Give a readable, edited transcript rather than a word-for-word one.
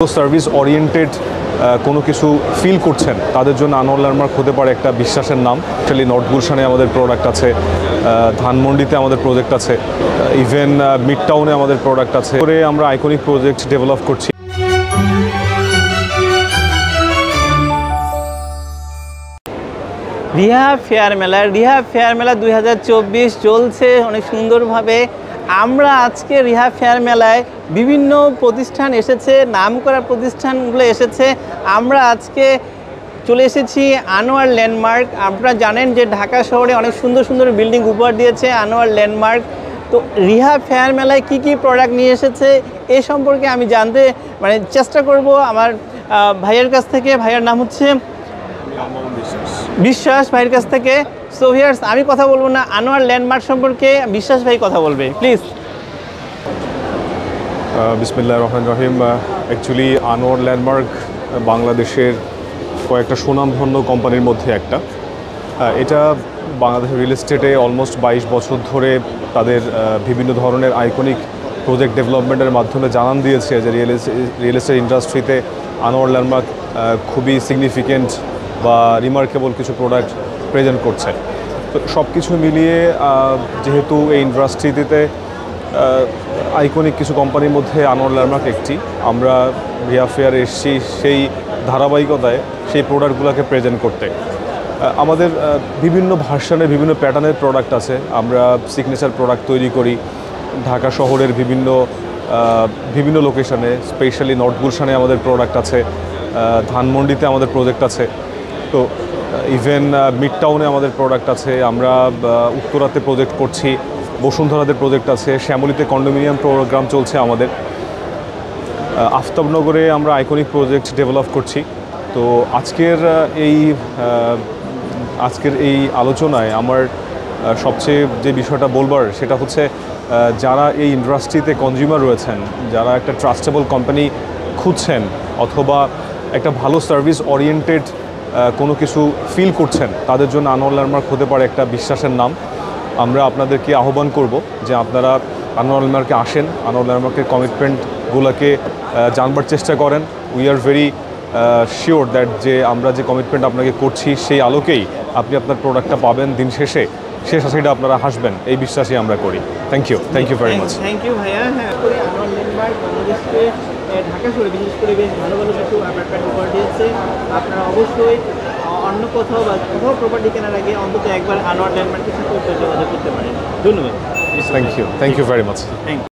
Service oriented কোনো কিছু feel করছেন তাদের জন্য আনোয়ার ল্যান্ডমার্ক হতে পারে একটা বিশ্বাসের নাম। অ্যাকচুয়ালি নর্থ গুলশানে আমাদের প্রোডাক্ট আছে, ধানমন্ডিতে আমাদের প্রজেক্ট আছে, ইভেন মিড টাউনে আমাদের প্রোডাক্ট আছে। করে আমরা আইকনিক প্রজেক্ট ডেভেলপ করছি। রিহা ফেয়ার মেলা 2024 চলছে অনেক সুন্দরভাবে। আমরা আজকে রিহা ফেয়ার মেলায় বিভিন্ন প্রতিষ্ঠান এসেছে, নামকরা প্রতিষ্ঠানগুলো এসেছে। আমরা আজকে চলে এসেছি আনোয়ার ল্যান্ডমার্ক। আপনারা জানেন যে ঢাকা শহরে অনেক সুন্দর সুন্দর বিল্ডিং উপহার দিয়েছে আনোয়ার ল্যান্ডমার্ক। তো রিহা ফেয়ার মেলায় কি কি প্রোডাক্ট নিয়ে এসেছে এ সম্পর্কে আমি জানতে চেষ্টা করব আমার ভাইয়ের কাছ থেকে। ভাইয়ের নাম হচ্ছে বিশ্বাস, ভাইয়ের কাছ থেকে। সো হিয়ার্স, আমি কথা বলবো না, আনোয়ার ল্যান্ডমার্ক সম্পর্কে বিশ্বাস ভাই কথা বলবে, প্লিজ। বিসমিল্লাহির রহমানির রহিম। অ্যাকচুয়ালি আনোয়ার ল্যান্ডমার্ক বাংলাদেশের কয়েকটা সুনামধন্য কোম্পানির মধ্যে একটা। এটা বাংলাদেশের রিয়েল এস্টেটে অলমোস্ট 22 বছর ধরে তাদের বিভিন্ন ধরনের আইকনিক প্রজেক্ট ডেভেলপমেন্টের মাধ্যমে জানান দিয়েছে যে রিয়েল এস্টেট ইন্ডাস্ট্রিতে আনোয়ার ল্যান্ডমার্ক খুবই সিগনিফিকেন্ট বা রিমার্কেবল কিছু প্রোডাক্ট প্রেজেন্ট করছে। তো সব কিছু মিলিয়ে যেহেতু এই ইন্ডাস্ট্রিতে আইকনিক কিছু কোম্পানির মধ্যে আনোয়ার ল্যান্ডমার্ক একটি, আমরা রিহা ফেয়ারে এসেছি সেই ধারাবাহিকতায় সেই প্রোডাক্টগুলোকে প্রেজেন্ট করতে। আমাদের বিভিন্ন ভার্সনের বিভিন্ন প্যাটার্নের প্রোডাক্ট আছে। আমরা সিগনেচার প্রোডাক্ট তৈরি করি ঢাকা শহরের বিভিন্ন লোকেশনে, স্পেশালি নর্থ গুলশানে আমাদের প্রোডাক্ট আছে, ধানমন্ডিতে আমাদের প্রজেক্ট আছে, তো ইভেন মিড টাউনে আমাদের প্রোডাক্ট আছে। আমরা উত্তরাতে প্রজেক্ট করছি, বসুন্ধরাতে প্রজেক্ট আছে, শ্যামলীতে কন্ডোমিনিয়াম প্রোগ্রাম চলছে আমাদের, আফতাবনগরে আমরা আইকনিক প্রজেক্ট ডেভেলপ করছি। তো আজকের এই আলোচনায় আমার সবচেয়ে যে বিষয়টা বলবার সেটা হচ্ছে যারা এই ইন্ডাস্ট্রিতে কনজিউমার রয়েছেন, যারা একটা ট্রাস্টেবল কোম্পানি খুঁজছেন অথবা একটা ভালো সার্ভিস ওরিয়েন্টেড কোনো কিছু ফিল করছেন, তাদের জন্য আনোয়ার ল্যান্ডমার্ক হতে পারে একটা বিশ্বাসের নাম। আমরা আপনাদেরকে আহ্বান করব যে আপনারা আনোয়ার ল্যান্ডমার্কে আসেন, আনোয়ার ল্যান্ডমার্কের কমিটমেন্টগুলোকে জানবার চেষ্টা করেন। We are very sure that যে আমরা যে কমিটমেন্ট আপনাকে করছি সেই আলোকেই আপনি আপনার প্রোডাক্টটা পাবেন দিন শেষে, শেষ সেটা আপনারা হাসবেন, এই বিশ্বাসই আমরা করি। Thank you very much. Thank you ভাইয়া। হ্যাঁ, আনোয়ার ল্যান্ডমার্ক বাংলাদেশকে ঢাকা শহরে বিশেষ করে বেশ ভালো ভালো কিছু অ্যাপার্টমেন্ট উপহার দিয়েছে। আপনারা অবশ্যই অন্য কোথাও বা কোথাও প্রপার্টি কেনার আগে অন্তত একবার আনোয়ার ল্যান্ডমার্কের সাথে যোগাযোগ করতে পারেন। ধন্যবাদ। Thank you very much. Thank you.